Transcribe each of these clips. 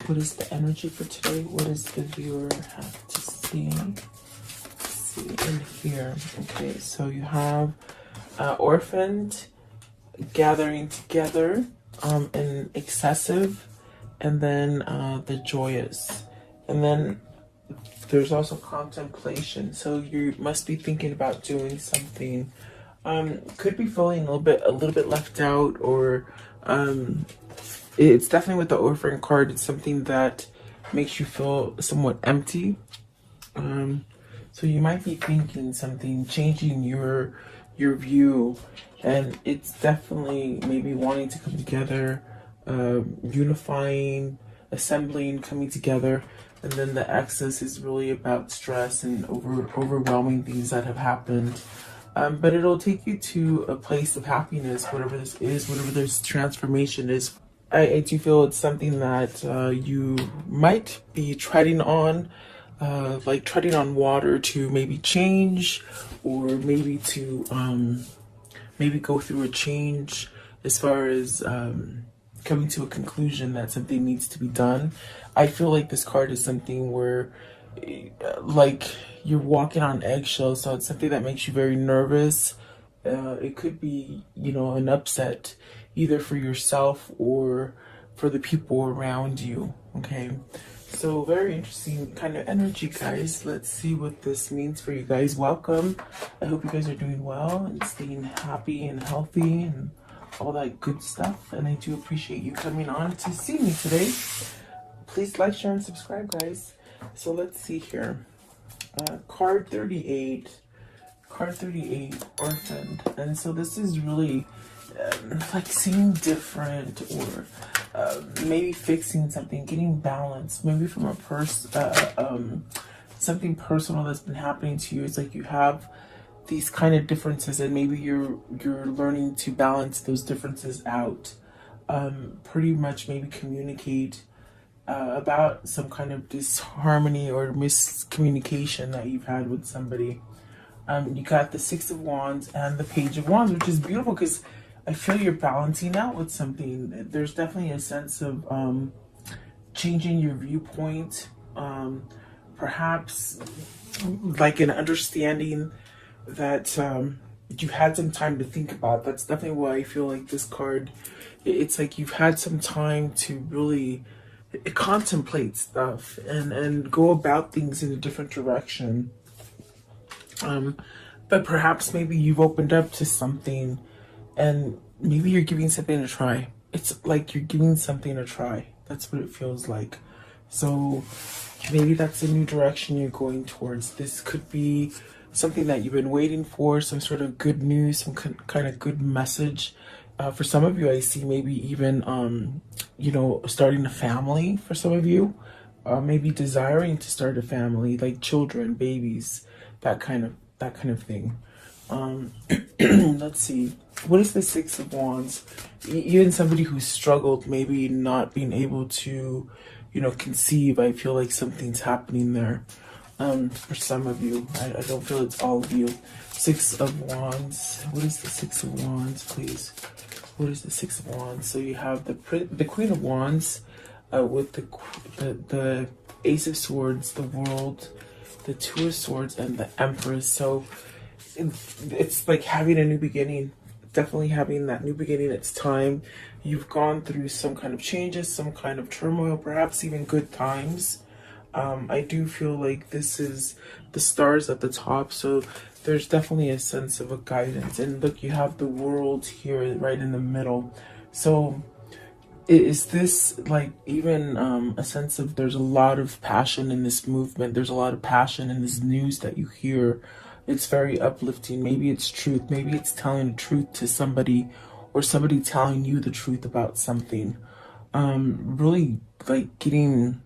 What is the energy for today? What does the viewer have to see? See in here. Okay, so you have orphaned, gathering together, and excessive, and then the joyous, and then there's also contemplation. So you must be thinking about doing something. Could be feeling a little bit left out, or it's definitely with the orphan card. It's something that makes you feel somewhat empty. So you might be thinking something, changing your view, and it's definitely maybe wanting to come together, unifying, assembling, coming together. And then the excess is really about stress and overwhelming things that have happened. But it'll take you to a place of happiness, whatever this is, whatever this transformation is. I do feel it's something that you might be treading on, like treading on water to maybe change, or maybe to maybe go through a change as far as coming to a conclusion that something needs to be done. I feel like this card is something where like you're walking on eggshells, so it's something that makes you very nervous. It could be, you know, an upset either for yourself or for the people around you. Okay, so very interesting kind of energy, guys. Let's see what this means for you guys. Welcome. I hope you guys are doing well and staying happy and healthy and all that good stuff. And I do appreciate you coming on to see me today. Please like, share, and subscribe, guys. So let's see here. Card 38. Card 38, Orphaned. And so this is really like seeing different, or maybe fixing something, getting balance, maybe from a something personal that's been happening to you. It's like you have these kind of differences, and maybe you're learning to balance those differences out. Pretty much maybe communicate about some kind of disharmony or miscommunication that you've had with somebody. You got the Six of Wands and the Page of Wands, which is beautiful because I feel you're balancing out with something. There's definitely a sense of changing your viewpoint, perhaps like an understanding that you had some time to think about. That's definitely why I feel like this card, it's like you've had some time to really contemplate stuff and go about things in a different direction. But perhaps maybe you've opened up to something, and maybe you're giving something a try. It's like you're giving something a try. That's what it feels like. So maybe that's a new direction you're going towards. This could be something that you've been waiting for, some sort of good news, some kind of good message. For some of you, I see maybe even, you know, starting a family for some of you. Maybe desiring to start a family, like children, babies, that kind of thing. Let's see. What is the Six of Wands? Even somebody who struggled, maybe not being able to, you know, conceive. I feel like something's happening there. For some of you, I don't feel it's all of you. Six of Wands. What is the Six of Wands, please? What is the Six of Wands? So you have the Queen of Wands, with the Ace of Swords, the World, the Two of Swords, and the Empress. So it's like having a new beginning. Definitely having that new beginning. It's time. You've gone through some kind of changes, some kind of turmoil, perhaps even good times. I do feel like this is the stars at the top, so there's definitely a sense of a guidance. And look, you have the World here right in the middle. So is this like even a sense of there's a lot of passion in this movement. There's a lot of passion in this news that you hear. It's very uplifting. Maybe it's truth. Maybe it's telling the truth to somebody, or somebody telling you the truth about something. Really like getting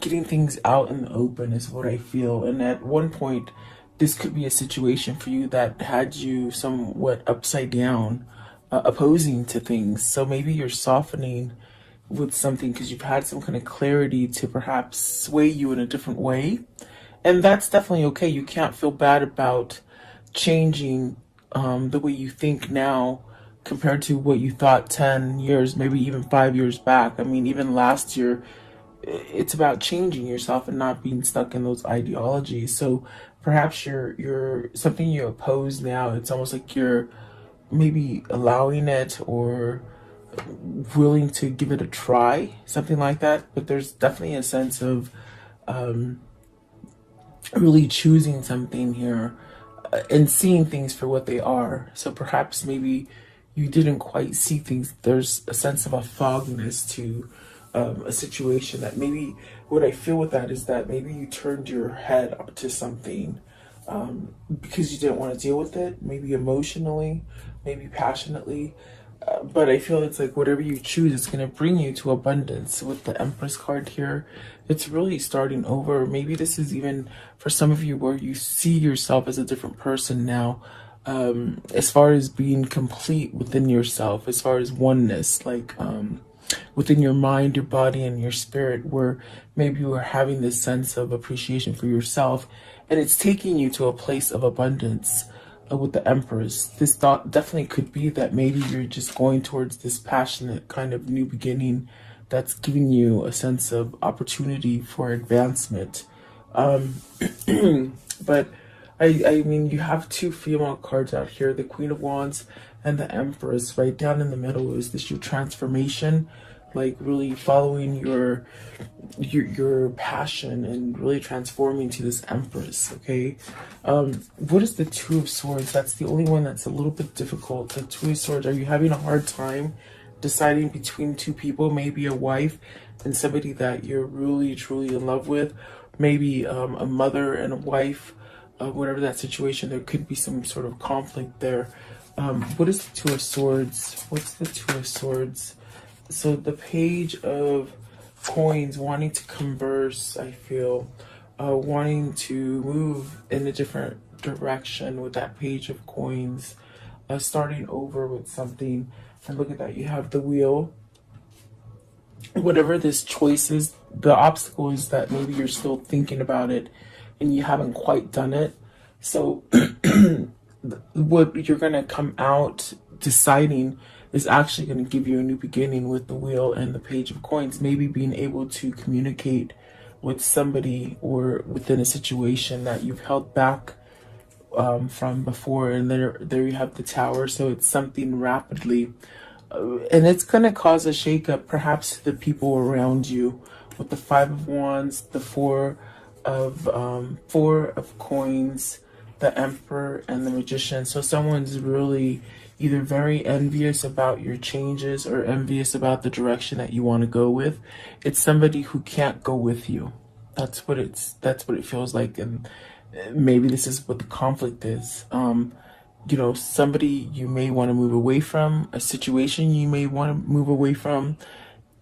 things out in the open is what I feel. And at one point, this could be a situation for you that had you somewhat upside down, opposing to things. So maybe you're softening with something because you've had some kind of clarity to perhaps sway you in a different way. And that's definitely okay. You can't feel bad about changing the way you think now compared to what you thought 10 years, maybe even 5 years back. I mean, even last year, it's about changing yourself and not being stuck in those ideologies. So perhaps you're something you oppose now. It's almost like you're maybe allowing it or willing to give it a try, something like that. But there's definitely a sense of really choosing something here and seeing things for what they are. So perhaps maybe you didn't quite see things. There's a sense of a fogginess to a situation that maybe what I feel with that is that maybe you turned your head up to something because you didn't want to deal with it, maybe emotionally, maybe passionately. But I feel it's like whatever you choose, it's going to bring you to abundance. With the Empress card here, it's really starting over. Maybe this is even for some of you where you see yourself as a different person now, as far as being complete within yourself, as far as oneness, like within your mind, your body, and your spirit, where maybe you are having this sense of appreciation for yourself, and it's taking you to a place of abundance with the Empress. This thought definitely could be that maybe you're just going towards this passionate kind of new beginning that's giving you a sense of opportunity for advancement. But I mean, you have two female cards out here, the Queen of Wands and the Empress. Right down in the middle is this your transformation, like really following your passion and really transforming to this Empress. Okay, what is the Two of Swords? That's the only one that's a little bit difficult. The Two of Swords, are you having a hard time deciding between two people, maybe a wife and somebody that you're really truly in love with, maybe a mother and a wife, whatever that situation, there could be some sort of conflict there. What is the Two of Swords? What's the Two of Swords? So the Page of Coins, wanting to converse, I feel, wanting to move in a different direction with that Page of Coins, starting over with something. And look at that, you have the Wheel. Whatever this choice is, the obstacle is that maybe you're still thinking about it and you haven't quite done it. So what you're going to come out deciding is actually going to give you a new beginning with the Wheel and the Page of Coins. Maybe being able to communicate with somebody or within a situation that you've held back from before. And there you have the Tower. So it's something rapidly. And it's going to cause a shakeup, perhaps to the people around you, with the Five of Wands, the Four of Coins, the Emperor, and the Magician. So someone's really either very envious about your changes or envious about the direction that you want to go with. It's somebody who can't go with you. That's what it feels like, and maybe this is what the conflict is. You know, somebody you may want to move away from, a situation you may want to move away from,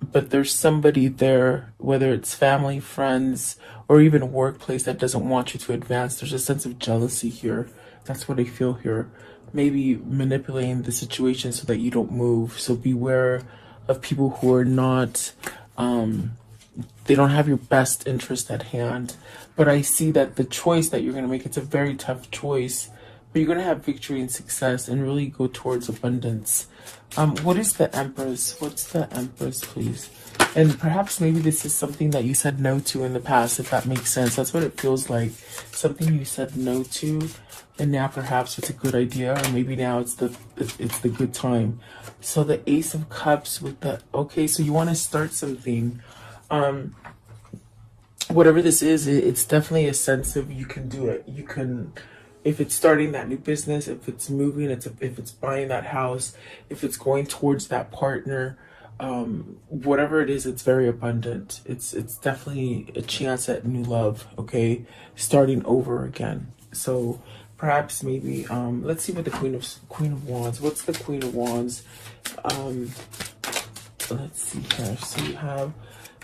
but there's somebody there, whether it's family, friends, or even a workplace, that doesn't want you to advance. There's a sense of jealousy here. That's what I feel here. Maybe manipulating the situation so that you don't move. So beware of people who are not, they don't have your best interest at hand. But I see that the choice that you're going to make, it's a very tough choice, but you're going to have victory and success and really go towards abundance. What is the Empress? What's the Empress, please? And perhaps maybe this is something that you said no to in the past, if that makes sense. That's what it feels like. Something you said no to, and now perhaps it's a good idea, or maybe now it's the good time. So the Ace of Cups with the, okay, so you want to start something. Whatever this is, it's definitely a sense of you can do it. You can, if it's starting that new business, if it's moving, if it's buying that house, if it's going towards that partner, whatever it is, it's very abundant. It's definitely a chance at new love. Okay, starting over again. So perhaps maybe let's see what the Queen of Wands. What's the Queen of Wands? Let's see here. So you have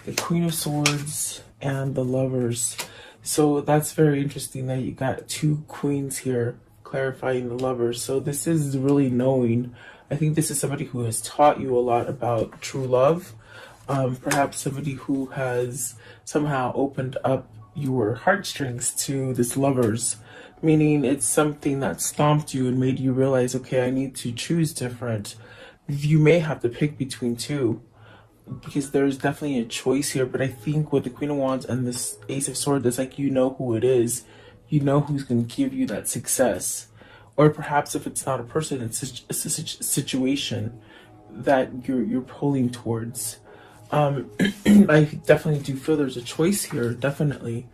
the Queen of Swords and the Lovers. So that's very interesting that you got two queens here clarifying the Lovers. So this is really knowing. I think this is somebody who has taught you a lot about true love. Perhaps somebody who has somehow opened up your heartstrings to this Lovers, meaning it's something that stomped you and made you realize, okay, I need to choose different. You may have to pick between two. because there's definitely a choice here. But I think with the Queen of Wands and this Ace of Swords, it's like you know who it is. You know who's going to give you that success. Or perhaps if it's not a person, it's a situation that you're pulling towards. I definitely do feel there's a choice here. Definitely,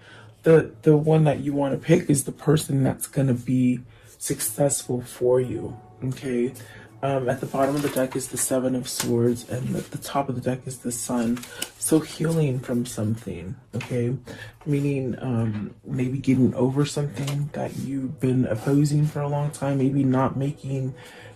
the one that you want to pick is the person that's gonna be successful for you. Okay. At the bottom of the deck is the Seven of Swords, and at the top of the deck is the Sun. So healing from something, okay? Meaning maybe getting over something that you've been opposing for a long time, maybe not making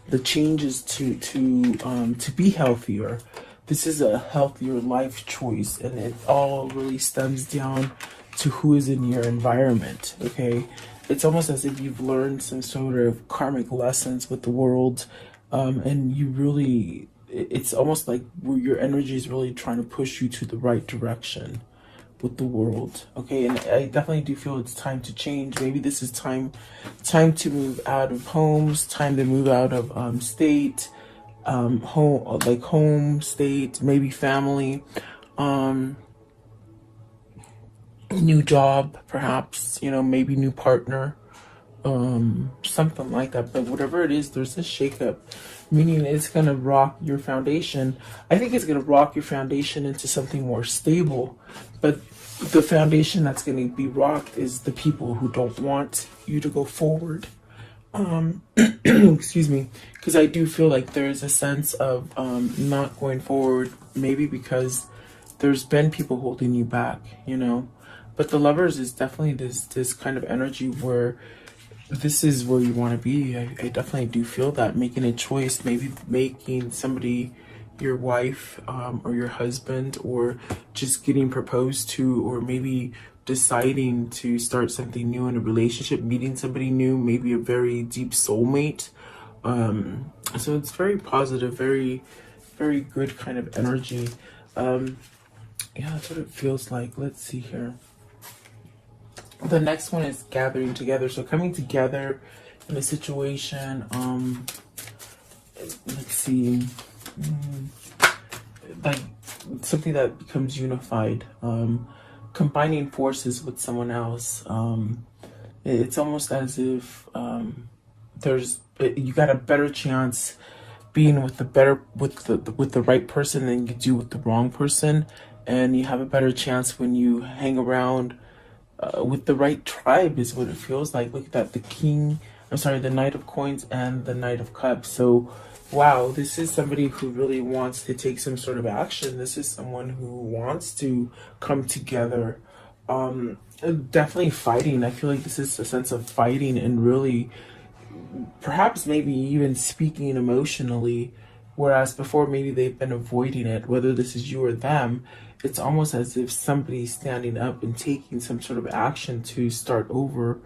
the changes to be healthier. This is a healthier life choice, and it all really stems down to who is in your environment, okay? It's almost as if you've learned some sort of karmic lessons with the world, and you really, it's almost like where your energy is really trying to push you to the right direction with the world, okay? And I definitely do feel it's time to change. Maybe this is time to move out of homes, time to move out of state, home state, maybe family, new job, perhaps, you know, maybe new partner, something like that. But whatever it is, there's a shakeup, meaning it's gonna rock your foundation. I think it's gonna rock your foundation into something more stable, but the foundation that's gonna be rocked is the people who don't want you to go forward. Excuse me, because I do feel like there is a sense of not going forward, maybe because there's been people holding you back, you know. But the Lovers is definitely this kind of energy where this is where you want to be. I definitely do feel that, making a choice, maybe making somebody your wife, or your husband, or just getting proposed to, or maybe deciding to start something new in a relationship, meeting somebody new, maybe a very deep soulmate. So it's very positive, very, very good kind of energy. Yeah, that's what it feels like. Let's see here. The next one is gathering together. So coming together in a situation, let's see, like something that becomes unified, combining forces with someone else. It's almost as if you got a better chance being with the right person than you do with the wrong person, and you have a better chance when you hang around with the right tribe, is what it feels like. Look at that, the Knight of Coins and the Knight of Cups. So wow, this is somebody who really wants to take some sort of action. This is someone who wants to come together. Definitely fighting. I feel like this is a sense of fighting and really perhaps maybe even speaking emotionally, whereas before maybe they've been avoiding it. Whether this is you or them, it's almost as if somebody's standing up and taking some sort of action to start over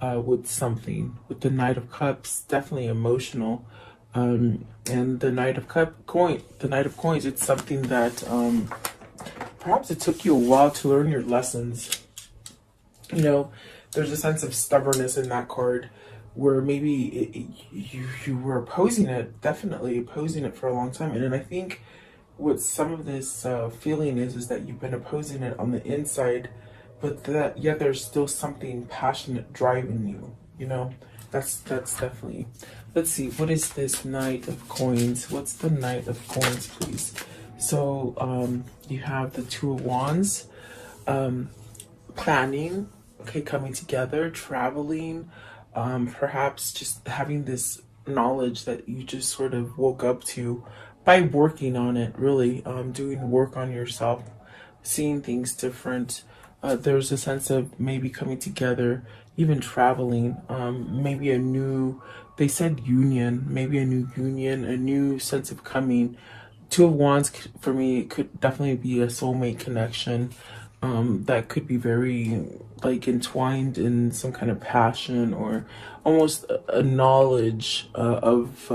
with something. With the Knight of Cups, definitely emotional. And the Knight of Coins, it's something that perhaps it took you a while to learn your lessons. You know, there's a sense of stubbornness in that card, where maybe you were opposing it, definitely opposing it for a long time. And then I think what some of this feeling is that you've been opposing it on the inside, but that yet there's still something passionate driving you, you know. That's definitely. Let's see, what is this Knight of Coins? What's the Knight of Coins, please? So you have the Two of Wands, planning, okay, coming together, traveling, perhaps just having this knowledge that you just sort of woke up to by working on it, really, doing work on yourself, seeing things different. There's a sense of maybe coming together, even traveling, maybe they said union, maybe a new union, a new sense of coming. Two of Wands, for me, could definitely be a soulmate connection, that could be very like entwined in some kind of passion, or almost a knowledge of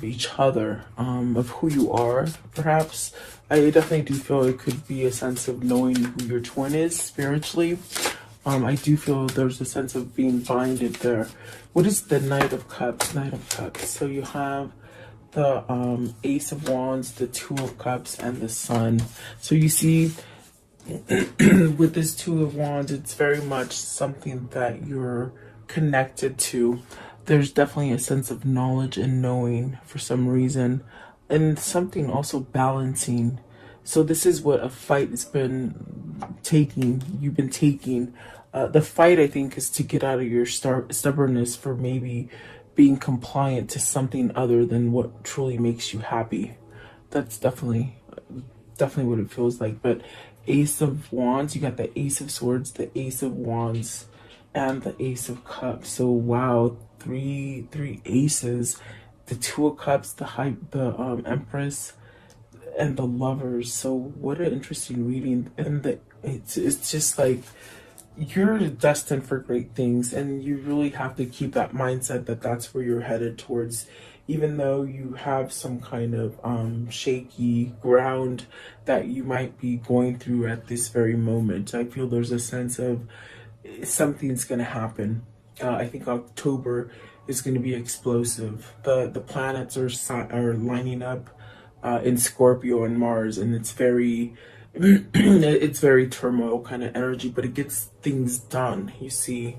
each other, of who you are, perhaps. I definitely do feel it could be a sense of knowing who your twin is spiritually. I do feel there's a sense of being binded there. What is the Knight of Cups? Knight of Cups. So you have the Ace of Wands, the Two of Cups, and the Sun. So you see, with this Two of Wands, it's very much something that you're connected to. There's definitely a sense of knowledge and knowing for some reason, and something also balancing. So this is what a fight has been taking. You've been taking. The fight, I think, is to get out of your stubbornness for maybe being compliant to something other than what truly makes you happy. That's definitely what it feels like. But Ace of Wands, you got the Ace of Swords, the Ace of Wands, and the Ace of Cups. So wow, three aces. The Two of Cups, the Empress, and the Lovers. So what an interesting reading. And it's just like, you're destined for great things, and you really have to keep that mindset that that's where you're headed towards, even though you have some kind of shaky ground that you might be going through at this very moment. I feel there's a sense of something's going to happen. I think October is going to be explosive. The planets are lining up in Scorpio and Mars, and it's very it's very turmoil kind of energy, but it gets things done, you see.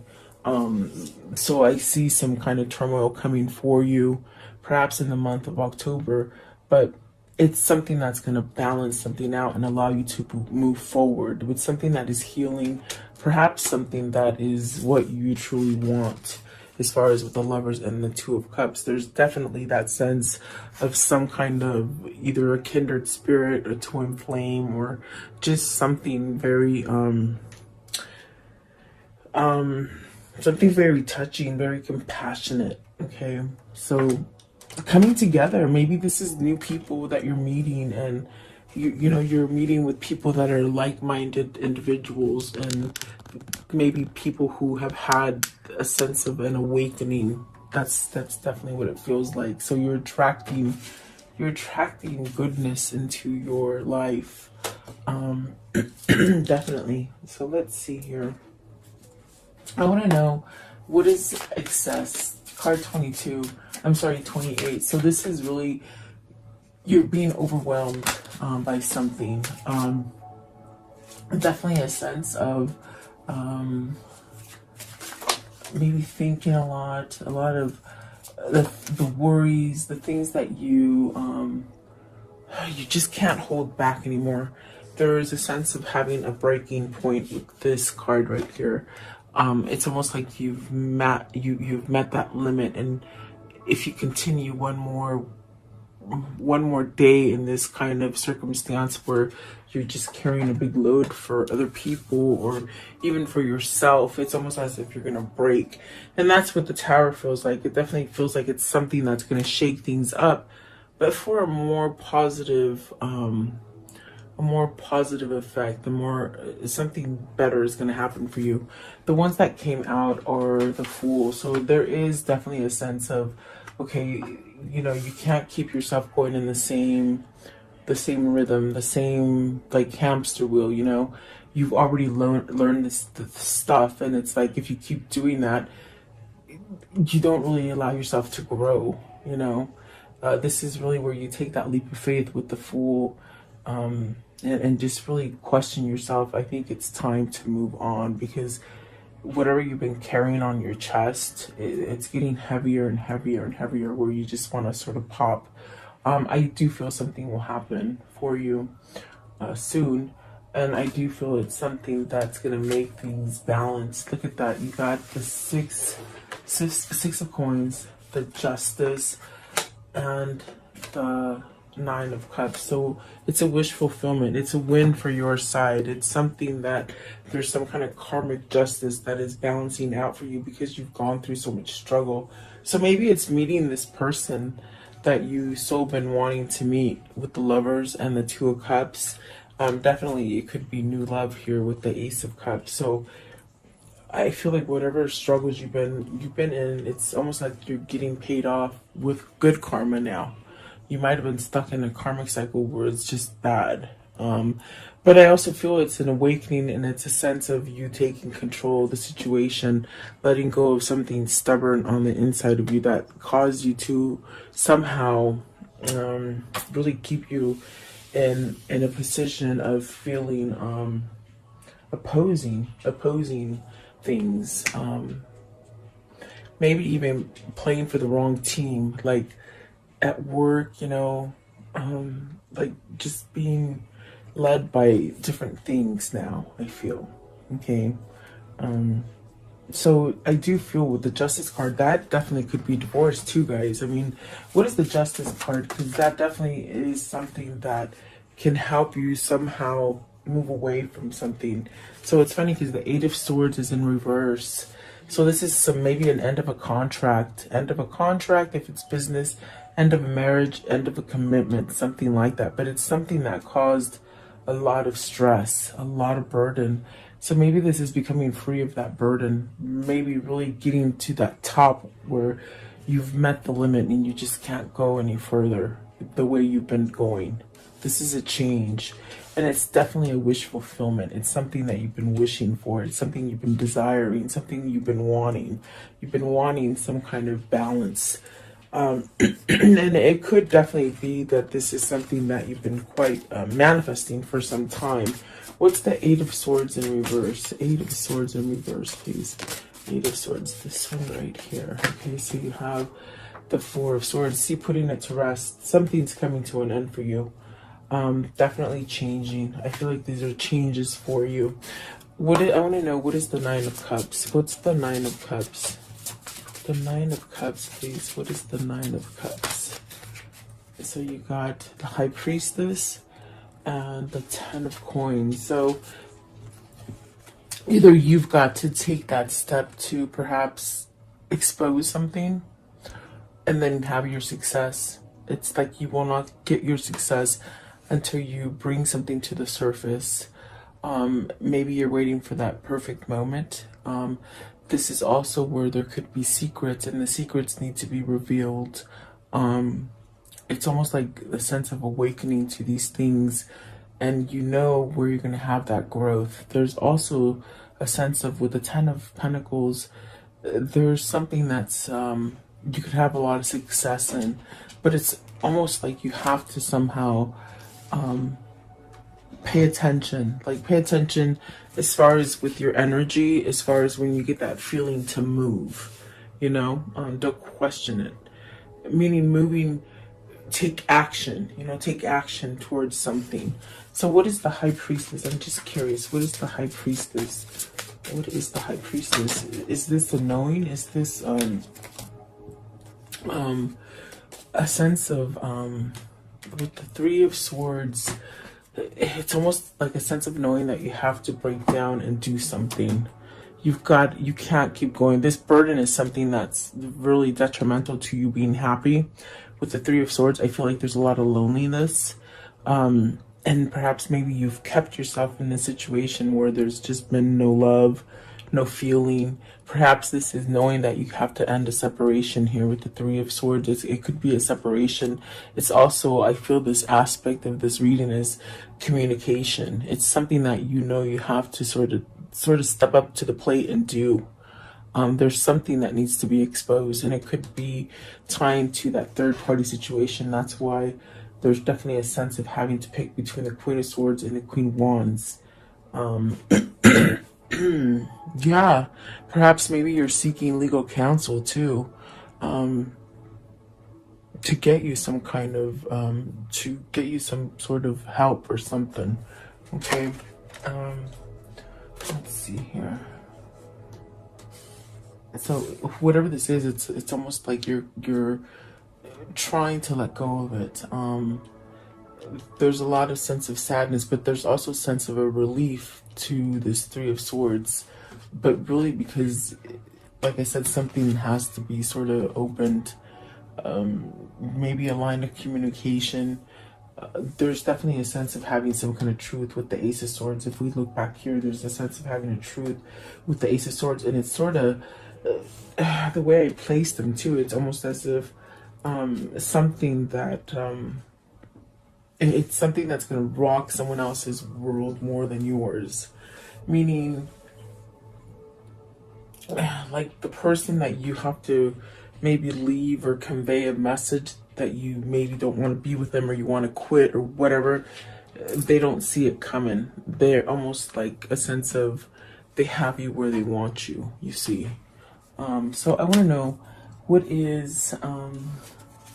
So I see some kind of turmoil coming for you, perhaps in the month of October, but it's something that's going to balance something out and allow you to move forward with something that is healing, perhaps something that is what you truly want. As far as with the Lovers and the Two of Cups, there's definitely that sense of some kind of either a kindred spirit, a twin flame, or just something very something very touching, very compassionate. Okay, so coming together, maybe this is new people that you're meeting, and you know, you're meeting with people that are like-minded individuals, and maybe people who have had a sense of an awakening. That's definitely what it feels like. So you're attracting goodness into your life. Definitely. So let's see here. I want to know, what is excess? Card 22. I'm sorry, 28. So this is really, you're being overwhelmed by something. Definitely a sense of maybe thinking a lot of the worries, the things that you just can't hold back anymore. There is a sense of having a breaking point with this card right here. It's almost like you've met that limit, and if you continue one more day in this kind of circumstance where you're just carrying a big load for other people or even for yourself, it's almost as if you're gonna break. And that's what the Tower feels like. It definitely feels like it's something that's gonna shake things up, but for a more positive effect, the more something better is going to happen for you. The ones that came out are the Fool. So there is definitely a sense of, okay, you know, you can't keep yourself going in the same rhythm, the same like hamster wheel. You know, you've already learned this stuff, and it's like if you keep doing that, you don't really allow yourself to grow. You know, this is really where you take that leap of faith with the Fool. And just really question yourself. I think it's time to move on, because whatever you've been carrying on your chest, it's getting heavier and heavier and heavier, where you just want to sort of pop. I do feel something will happen for you soon, and I do feel it's something that's going to make things balanced. Look at that. You got the six of coins, the Justice, and the Nine of Cups. So it's a wish fulfillment. It's a win for your side. It's something that there's some kind of karmic justice that is balancing out for you because you've gone through so much struggle. So maybe it's meeting this person that you so been wanting to meet with the Lovers and the Two of Cups. Definitely it could be new love here with the Ace of Cups. So I feel like whatever struggles you've been in, it's almost like you're getting paid off with good karma now. You might have been stuck in a karmic cycle where it's just bad. But I also feel it's an awakening, and it's a sense of you taking control of the situation, letting go of something stubborn on the inside of you that caused you to somehow really keep you in a position of feeling opposing things, maybe even playing for the wrong team, like at work, like just being led by different things now, I feel. Okay. So I do feel with the justice card, that definitely could be divorce too, guys. I mean, what is the justice card? Because that definitely is something that can help you somehow move away from something. So it's funny because the Eight of Swords is in reverse. So this is some maybe an end of a contract, if it's business, end of a marriage, end of a commitment, something like that. But it's something that caused a lot of stress, a lot of burden. So maybe this is becoming free of that burden, maybe really getting to that top where you've met the limit and you just can't go any further the way you've been going. This is a change, and it's definitely a wish fulfillment. It's something that you've been wishing for. It's something you've been desiring, something you've been wanting. You've been wanting some kind of balance. And it could definitely be that this is something that you've been quite manifesting for some time. What's the Eight of Swords in reverse? Eight of Swords in reverse, please. Eight of Swords, this one right here. Okay, so you have the Four of Swords. See, putting it to rest. Something's coming to an end for you. Definitely changing. I feel like these are changes for you. I want to know, what is the Nine of Cups? What's the Nine of Cups? The Nine of Cups, please. What is the Nine of Cups? So you got the High Priestess and the Ten of Coins. So either you've got to take that step to perhaps expose something and then have your success. It's like you will not get your success until you bring something to the surface. Maybe you're waiting for that perfect moment. This is also where there could be secrets, and the secrets need to be revealed. It's almost like a sense of awakening to these things, and you know where you're going to have that growth. There's also a sense of, with the Ten of Pentacles, there's something that's you could have a lot of success in, but it's almost like you have to somehow pay attention. Like, pay attention as far as with your energy, as far as when you get that feeling to move, don't question it. Meaning moving, take action, take action towards something. So what is the High Priestess? I'm just curious. What is the High Priestess? What is the High Priestess? Is this a knowing? Is this a sense of with the Three of Swords, it's almost like a sense of knowing that you have to break down and do something. You can't keep going. This burden is something that's really detrimental to you being happy. With the Three of Swords, I feel like there's a lot of loneliness. And perhaps maybe you've kept yourself in a situation where there's just been no love, no feeling. Perhaps this is knowing that you have to end a separation here with the Three of Swords. It could be a separation. It's also, I feel this aspect of this reading is communication. It's something that you have to sort of step up to the plate and do. There's something that needs to be exposed, and it could be tying to that third party situation. That's why there's definitely a sense of having to pick between the Queen of Swords and the Queen of Wands. Yeah, perhaps maybe you're seeking legal counsel too, to get you some kind of, to get you some sort of help or something. Okay, let's see here. So whatever this is, it's almost like you're trying to let go of it. There's a lot of sense of sadness, but there's also a sense of a relief to this Three of Swords. But really, because, like I said, something has to be sort of opened. Maybe a line of communication. There's definitely a sense of having some kind of truth with the Ace of Swords. If we look back here, there's a sense of having a truth with the Ace of Swords, and it's sort of the way I placed them too. It's almost as if something that it's something that's going to rock someone else's world more than yours. Meaning, like the person that you have to maybe leave or convey a message that you maybe don't want to be with them, or you want to quit or whatever, they don't see it coming. They're almost like a sense of they have you where they want you, you see. So I want to know, what is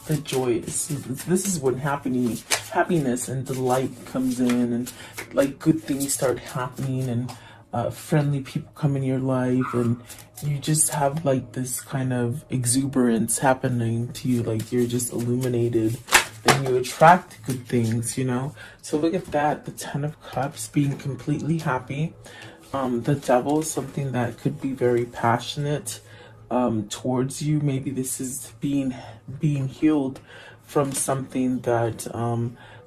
the joy? This is when happiness and delight comes in, and like good things start happening, and friendly people come in your life, and you just have like this kind of exuberance happening to you, like you're just illuminated, and you attract good things, you know. So look at that, the Ten of Cups, being completely happy. The Devil is something that could be very passionate towards you. Maybe this is being healed from something that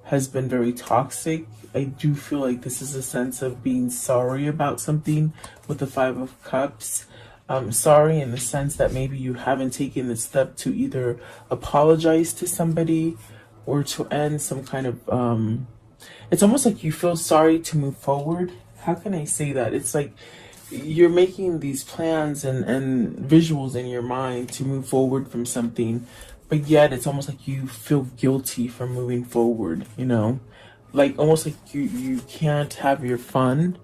has been very toxic. I do feel like this is a sense of being sorry about something with the Five of Cups. Sorry in the sense that maybe you haven't taken the step to either apologize to somebody or to end some kind of it's almost like you feel sorry to move forward. How can I say that? It's like you're making these plans and visuals in your mind to move forward from something, but yet it's almost like you feel guilty for moving forward, you know? Like almost like you can't have your fun.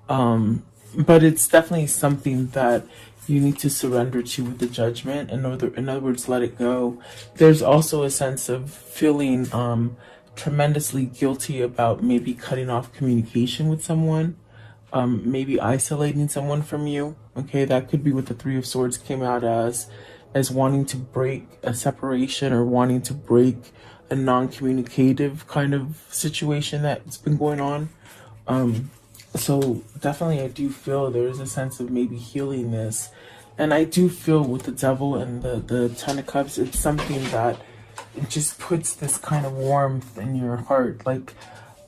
But it's definitely something that you need to surrender to with the Judgment. In other words, let it go. There's also a sense of feeling tremendously guilty about maybe cutting off communication with someone, maybe isolating someone from you. Okay, that could be what the Three of Swords came out as wanting to break a separation, or wanting to break a non-communicative kind of situation that's been going on. So definitely I do feel there is a sense of maybe healing this. And I do feel with the Devil and the Ten of Cups, it's something that it just puts this kind of warmth in your heart. Like,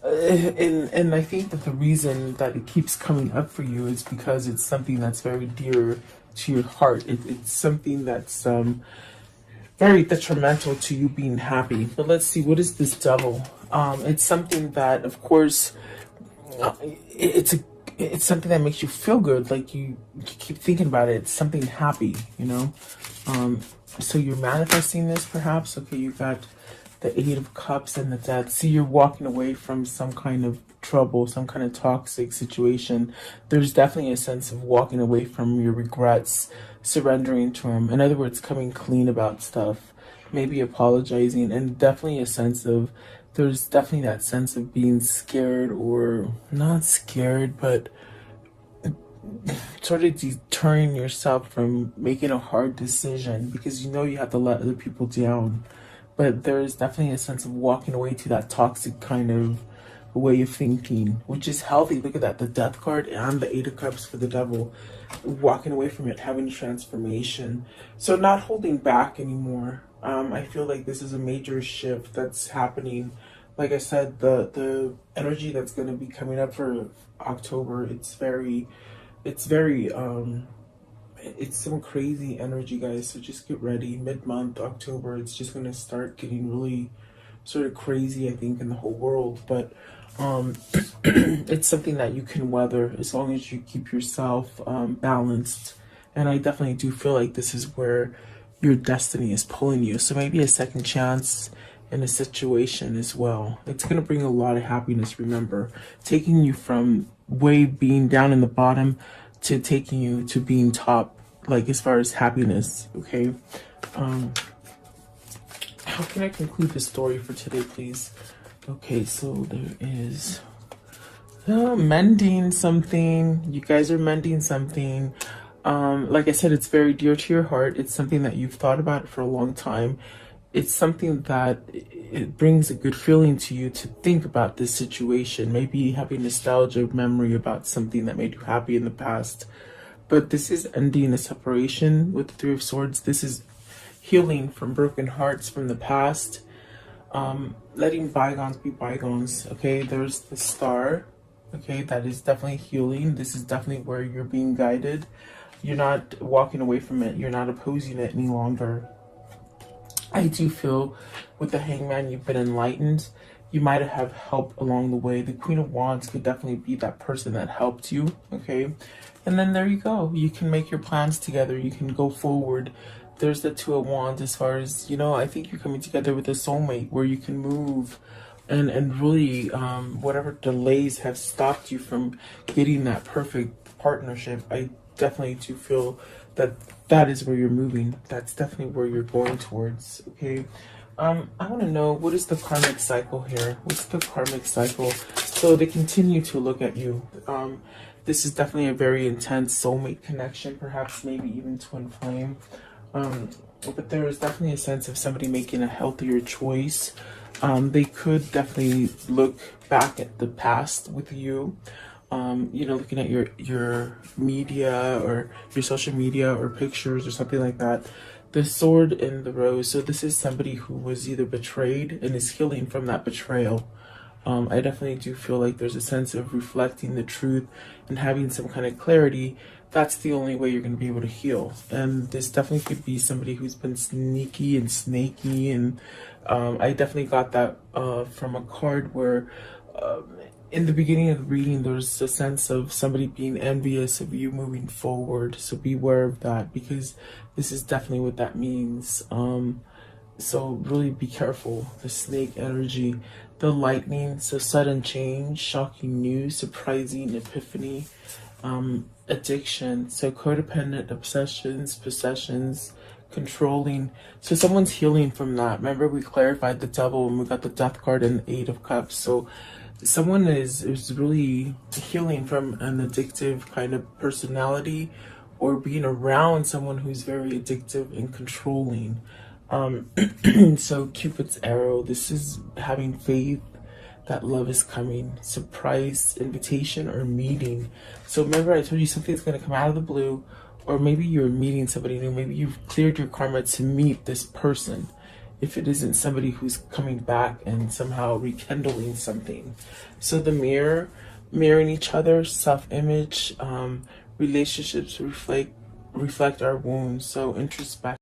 and I think that the reason that it keeps coming up for you is because it's something that's very dear to your heart. It's something that's very detrimental to you being happy. But let's see, what is this Devil? It's something that, of course, it's something that makes you feel good. Like you keep thinking about it. It's something happy, you know. So you're manifesting this, perhaps. Okay, you got the Eight of Cups and the Death. See, you're walking away from some kind of trouble, some kind of toxic situation. There's definitely a sense of walking away from your regrets, surrendering to them. In other words, coming clean about stuff, maybe apologizing, and definitely a sense of, there's definitely that sense of being scared, or not scared, but sort of deterring yourself from making a hard decision, because you know you have to let other people down. But there is definitely a sense of walking away to that toxic kind of way of thinking, which is healthy. Look at that, the Death card and the Eight of Cups for the Devil. Walking away from it, having transformation. So not holding back anymore. I feel like this is a major shift that's happening. Like I said, the energy that's going to be coming up for October, it's some crazy energy, guys. So just get ready. Mid-month October, it's just going to start getting really sort of crazy, I think, in the whole world. But it's something that you can weather as long as you keep yourself balanced. And I definitely do feel like this is where your destiny is pulling you. So maybe a second chance in a situation as well. It's going to bring a lot of happiness, remember. Taking you from being down in the bottom to taking you to being top, like as far as happiness, okay? How can I conclude the story for today, please? Okay, so there is mending something. You guys are mending something. Like I said, it's very dear to your heart. It's something that you've thought about for a long time. It's something that it brings a good feeling to you to think about this situation. Maybe having nostalgia, memory about something that made you happy in the past. But this is ending a separation with the Three of Swords. This is healing from broken hearts from the past. Letting bygones be bygones. Okay, there's the Star. Okay, that is definitely healing. This is definitely where you're being guided. You're not walking away from it. You're not opposing it any longer. I do feel with the Hangman, you've been enlightened. You might have help along the way. The Queen of Wands could definitely be that person that helped you, okay? And then there you go. You can make your plans together. You can go forward there's the Two of Wands as far as, you know, I think you're coming together with a soulmate where you can move and really whatever delays have stopped you from getting that perfect partnership. I definitely do feel that that is where you're moving. That's definitely where you're going towards. Okay. I want to know, what is the karmic cycle here? What's the karmic cycle? So they continue to look at you. This is definitely a very intense soulmate connection, perhaps maybe even twin flame. But there is definitely a sense of somebody making a healthier choice. They could definitely look back at the past with you. You know, looking at your media or your social media or pictures or something like that. The Sword and the Rose. So this is somebody who was either betrayed and is healing from that betrayal. I definitely do feel like there's a sense of reflecting the truth and having some kind of clarity. That's the only way you're going to be able to heal. And this definitely could be somebody who's been sneaky and snaky. And I definitely got that from a card where in the beginning of the reading, there's a sense of somebody being envious of you moving forward. So beware of that, because this is definitely what that means. So really be careful. The snake energy, the lightning, so sudden change, shocking news, surprising epiphany, addiction, so codependent obsessions, possessions, controlling. So someone's healing from that. Remember, we clarified the Devil when we got the Death card and the Eight of Cups. So someone is really healing from an addictive kind of personality, or being around someone who's very addictive and controlling. So Cupid's arrow, this is having faith that love is coming, surprise invitation or meeting. So remember, I told you something's going to come out of the blue, or maybe you're meeting somebody new. Maybe you've cleared your karma to meet this person, if it isn't somebody who's coming back and somehow rekindling something. So the mirror, mirroring each other, self-image, relationships reflect our wounds. So introspect.